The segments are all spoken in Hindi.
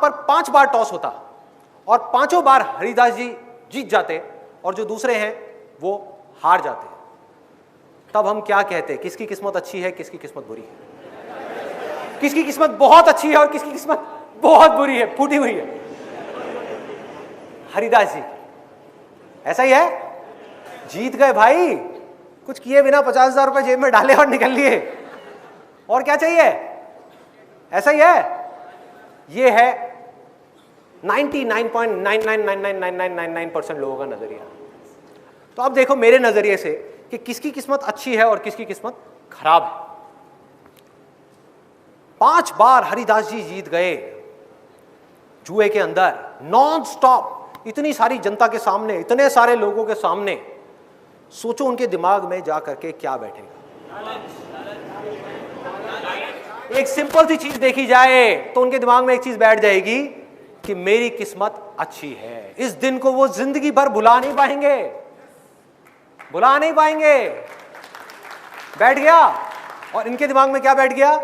पर 5 बार टॉस होता और 5 बार हरिदास जी जीत जाते और जो दूसरे हैं वो हार जाते, तब हम क्या कहते? किसकी किस्मत अच्छी है, किसकी किस्मत बुरी है? किसकी किस्मत बहुत अच्छी है और किसकी किस्मत बहुत बुरी है, फूटी हुई है? हरिदास जी। ऐसा ही है, जीत गए भाई, कुछ किए बिना 50,000 रुपए जेब में डाले और निकल लिए, और क्या चाहिए? ऐसा ही है। ये है 99.99999999% लोगों का नजरिया। तो अब देखो मेरे नजरिए से कि किसकी किस्मत अच्छी है और किसकी किस्मत खराब है। 5 बार हरिदास जी जीत गए जुए के अंदर, नॉन स्टॉप, इतनी सारी जनता के सामने, इतने सारे लोगों के सामने। सोचो उनके दिमाग में जा करके क्या बैठेगा। एक सिंपल सी चीज देखी जाए तो उनके दिमाग में एक चीज बैठ जाएगी कि मेरी किस्मत अच्छी है। इस दिन को वो जिंदगी भर भुला नहीं पाएंगे, भुला नहीं पाएंगे। बैठ गया। और इनके दिमाग में क्या बैठ गया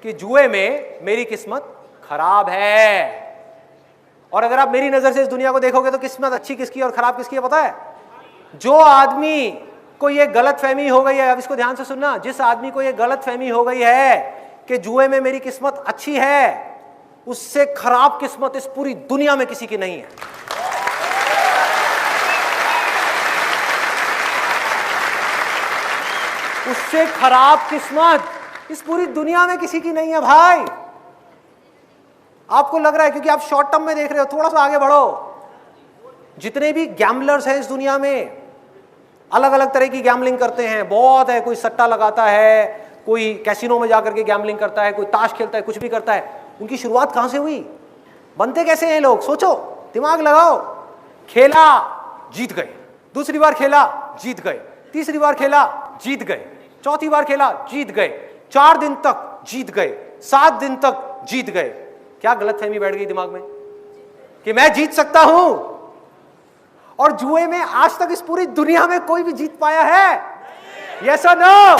कि जुए में मेरी किस्मत खराब है। और अगर आप मेरी नजर से इस दुनिया को देखोगे तो किस्मत अच्छी किसकी और खराब किसकी है पता है? जो आदमी को ये गलत फहमी हो गई है, अब इसको ध्यान से सुनना, जिस आदमी को ये गलत फहमी हो गई है कि जुए में मेरी किस्मत अच्छी है, उससे खराब किस्मत इस पूरी दुनिया में किसी की नहीं है। उससे खराब किस्मत इस पूरी दुनिया में किसी की नहीं है भाई। आपको लग रहा है क्योंकि आप शॉर्ट टर्म में देख रहे हो, थोड़ा सा आगे बढ़ो। जितने भी गैम्बलर्स हैं इस दुनिया में, अलग अलग तरह की गैम्बलिंग करते हैं, बहुत है। कोई सट्टा लगाता है, कोई कैसीनो में जाकर के गैम्बलिंग करता है, कोई ताश खेलता है, कुछ भी करता है। उनकी शुरुआत कहां से हुई? बनते कैसे हैं लोग? सोचो, दिमाग लगाओ। खेला, जीत गए। दूसरी बार खेला, जीत गए। तीसरी बार खेला, जीत गए। चौथी बार खेला, जीत गए। 4 दिन तक जीत गए, 7 दिन तक जीत गए। क्या गलतफहमी बैठ गई दिमाग में कि मैं जीत सकता हूं? और जुए में आज तक इस पूरी दुनिया में कोई भी जीत पाया है? यस और नो?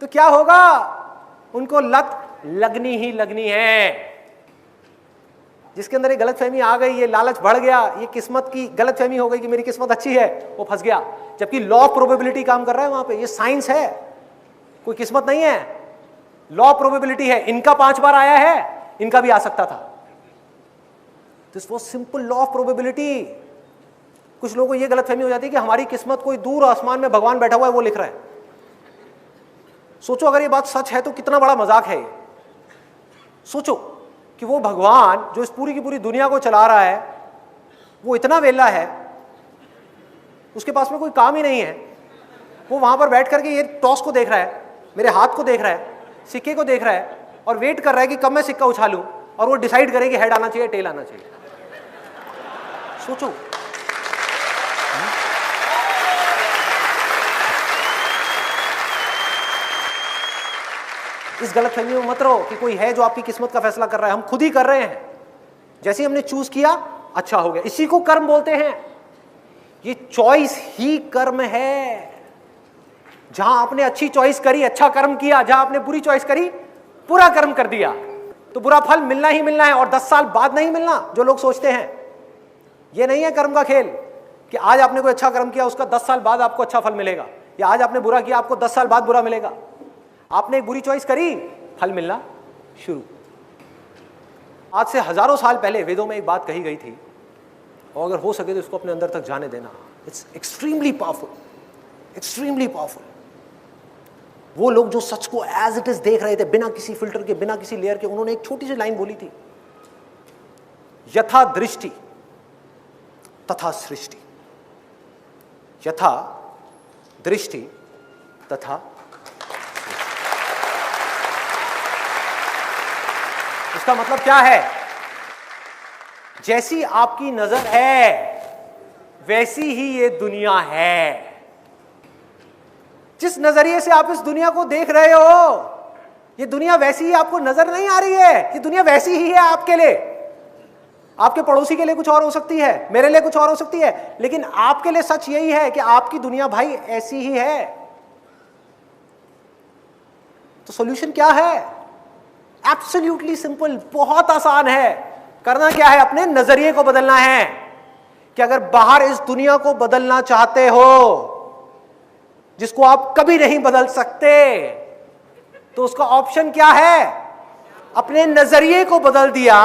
तो क्या होगा? उनको लत लगनी ही लगनी है। जिसके अंदर ये गलतफहमी आ गई, ये लालच बढ़ गया, ये किस्मत की गलतफहमी हो गई कि मेरी किस्मत अच्छी है, वो फंस गया। जबकि लॉ ऑफ प्रोबेबिलिटी काम कर रहा है वहां पे, ये साइंस है, कोई किस्मत नहीं है, लॉ ऑफ प्रोबेबिलिटी है। इनका 5 बार आया है, इनका भी आ सकता था। This was simple law of probability. कुछ लोगों को ये गलतफहमी हो जाती है कि हमारी किस्मत कोई दूर आसमान में भगवान बैठा हुआ है, वो लिख रहा है। सोचो अगर ये बात सच है तो कितना बड़ा मजाक है ये। सोचो कि वो भगवान जो इस पूरी की पूरी दुनिया को चला रहा है, वो इतना वेला है, उसके पास में कोई काम ही नहीं है। वो वहां पर बैठ करके ये टॉस को देख रहा है, मेरे हाथ को देख रहा है, सिक्के को देख रहा है और वेट कर रहा है कि कब मैं सिक्का उछालूं और वो डिसाइड करे कि हेड आना चाहिए, टेल आना चाहिए। सोचो। इस गलतफहमी में मत रहो कि कोई है जो आपकी किस्मत का फैसला कर रहा है। हम खुद ही कर रहे हैं। जैसे हमने चूज किया, अच्छा हो गया। इसी को कर्म बोलते हैं। ये चॉइस ही कर्म है। जहां आपने अच्छी चॉइस करी, अच्छा कर्म किया, जहां आपने बुरी चॉइस करी, बुरा कर्म कर दिया, तो बुरा फल मिलना ही मिलना है और 10 साल बाद नहीं मिलना, जो लोग सोचते हैं। ये नहीं है कर्म का खेल कि आज आपने कोई अच्छा कर्म किया, उसका 10 साल बाद आपको अच्छा फल मिलेगा, या आज आपने बुरा किया, आपको 10 साल बाद बुरा मिलेगा। आपने एक बुरी चॉइस करी, फल मिलना शुरू। आज से हजारों साल पहले वेदों में एक बात कही गई थी, और अगर हो सके तो इसको अपने अंदर तक जाने देना। It's extremely powerful, extremely powerful. वो लोग जो सच को एज इट इज देख रहे थे, बिना किसी फिल्टर के, बिना किसी लेयर के, उन्होंने एक छोटी सी लाइन बोली थी, यथा दृष्टि तथा सृष्टि, यथा दृष्टि तथा। इसका मतलब क्या है? जैसी आपकी नजर है वैसी ही ये दुनिया है। जिस नजरिए से आप इस दुनिया को देख रहे हो, ये दुनिया वैसी ही आपको नजर नहीं आ रही है। ये दुनिया वैसी ही है आपके लिए। आपके पड़ोसी के लिए कुछ और हो सकती है, मेरे लिए कुछ और हो सकती है, लेकिन आपके लिए सच यही है कि आपकी दुनिया भाई ऐसी ही है। तो सॉल्यूशन क्या है? एब्सोल्युटली सिंपल, बहुत आसान है। करना क्या है, अपने नजरिए को बदलना है कि अगर बाहर इस दुनिया को बदलना चाहते हो जिसको आप कभी नहीं बदल सकते, तो उसका ऑप्शन क्या है, अपने नजरिए को बदल दिया,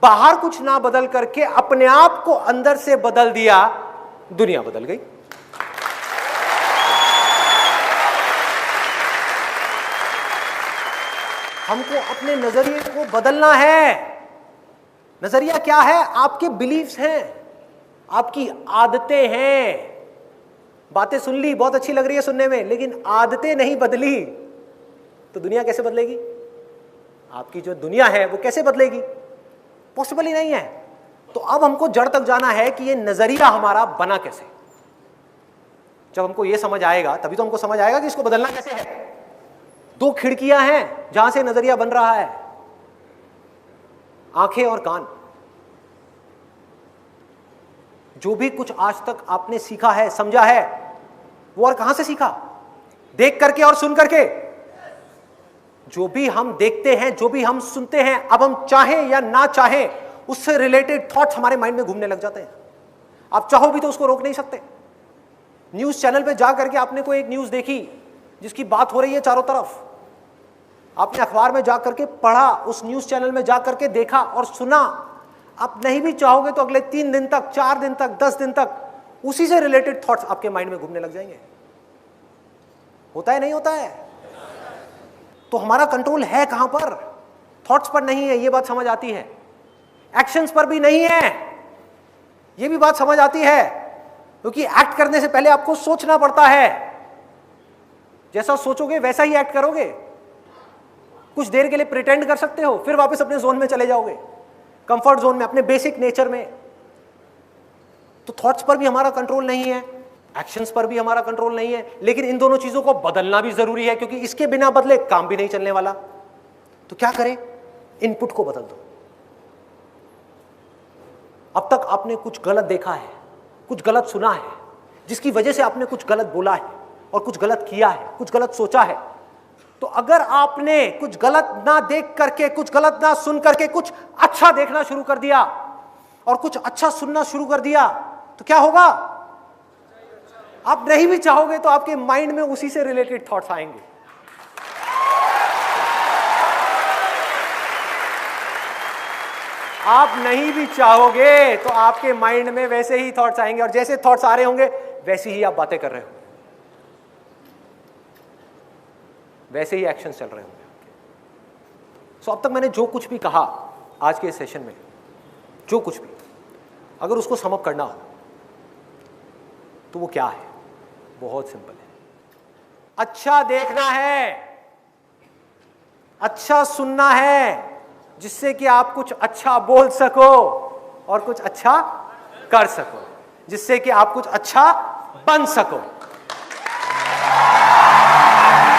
बाहर कुछ ना बदल करके अपने आप को अंदर से बदल दिया, दुनिया बदल गई। हमको अपने नजरिए को बदलना है। नजरिया क्या है, आपके बिलीफ्स हैं, आपकी आदतें हैं। बातें सुन ली, बहुत अच्छी लग रही है सुनने में, लेकिन आदतें नहीं बदली तो दुनिया कैसे बदलेगी? आपकी जो दुनिया है वो कैसे बदलेगी? पॉसिबल ही नहीं है। तो अब हमको जड़ तक जाना है कि ये नजरिया हमारा बना कैसे। जब हमको ये समझ आएगा तभी तो हमको समझ आएगा कि इसको बदलना कैसे है। दो खिड़कियां हैं जहां से नजरिया बन रहा है, आंखें और कान। जो भी कुछ आज तक आपने सीखा है, समझा है, वो और कहां से सीखा? देख करके और सुन करके। जो भी हम देखते हैं, जो भी हम सुनते हैं, अब हम चाहें या ना चाहें, उससे रिलेटेड थॉट्स हमारे माइंड में घूमने लग जाते हैं। आप चाहो भी तो उसको रोक नहीं सकते। न्यूज चैनल पे जा करके आपने कोई एक न्यूज देखी जिसकी बात हो रही है चारों तरफ, आपने अखबार में जा करके पढ़ा, उस न्यूज चैनल में जा करके देखा और सुना। आप नहीं भी चाहोगे तो अगले 3 दिन तक, 4 दिन तक, 10 दिन तक उसी से रिलेटेड थॉट्स आपके माइंड में घूमने लग जाएंगे। होता है, नहीं होता है? तो हमारा कंट्रोल है कहां पर? थॉट्स पर नहीं है, ये बात समझ आती है। एक्शंस पर भी नहीं है, ये भी बात समझ आती है, क्योंकि एक्ट करने से पहले आपको सोचना पड़ता है। जैसा सोचोगे वैसा ही एक्ट करोगे। कुछ देर के लिए प्रिटेंड कर सकते हो, फिर वापस अपने जोन में चले जाओगे, कंफर्ट जोन में, अपने बेसिक नेचर में। तो थॉट्स पर भी हमारा कंट्रोल नहीं है, एक्शंस पर भी हमारा कंट्रोल नहीं है, लेकिन इन दोनों चीजों को बदलना भी जरूरी है, क्योंकि इसके बिना बदले काम भी नहीं चलने वाला। तो क्या करें? इनपुट को बदल दो। अब तक आपने कुछ गलत देखा है, कुछ गलत सुना है, जिसकी वजह से आपने कुछ गलत बोला है और कुछ गलत किया है, कुछ गलत सोचा है। तो अगर आपने कुछ गलत ना देख करके, कुछ गलत ना सुन करके कुछ अच्छा देखना शुरू कर दिया और कुछ अच्छा सुनना शुरू कर दिया, तो क्या होगा? आप नहीं भी चाहोगे तो आपके माइंड में उसी से रिलेटेड थॉट्स आएंगे। आप नहीं भी चाहोगे तो आपके माइंड में वैसे ही थॉट्स आएंगे, और जैसे थॉट्स आ रहे होंगे वैसे ही आप बातें कर रहे होंगे, वैसे ही एक्शन चल रहे होंगे। सो अब तक मैंने जो कुछ भी कहा आज के सेशन में, जो कुछ भी, अगर उसको सम अप करना हो तो वो क्या है? बहुत सिंपल है। अच्छा देखना है, अच्छा सुनना है, जिससे कि आप कुछ अच्छा बोल सको और कुछ अच्छा कर सको, जिससे कि आप कुछ अच्छा बन सको।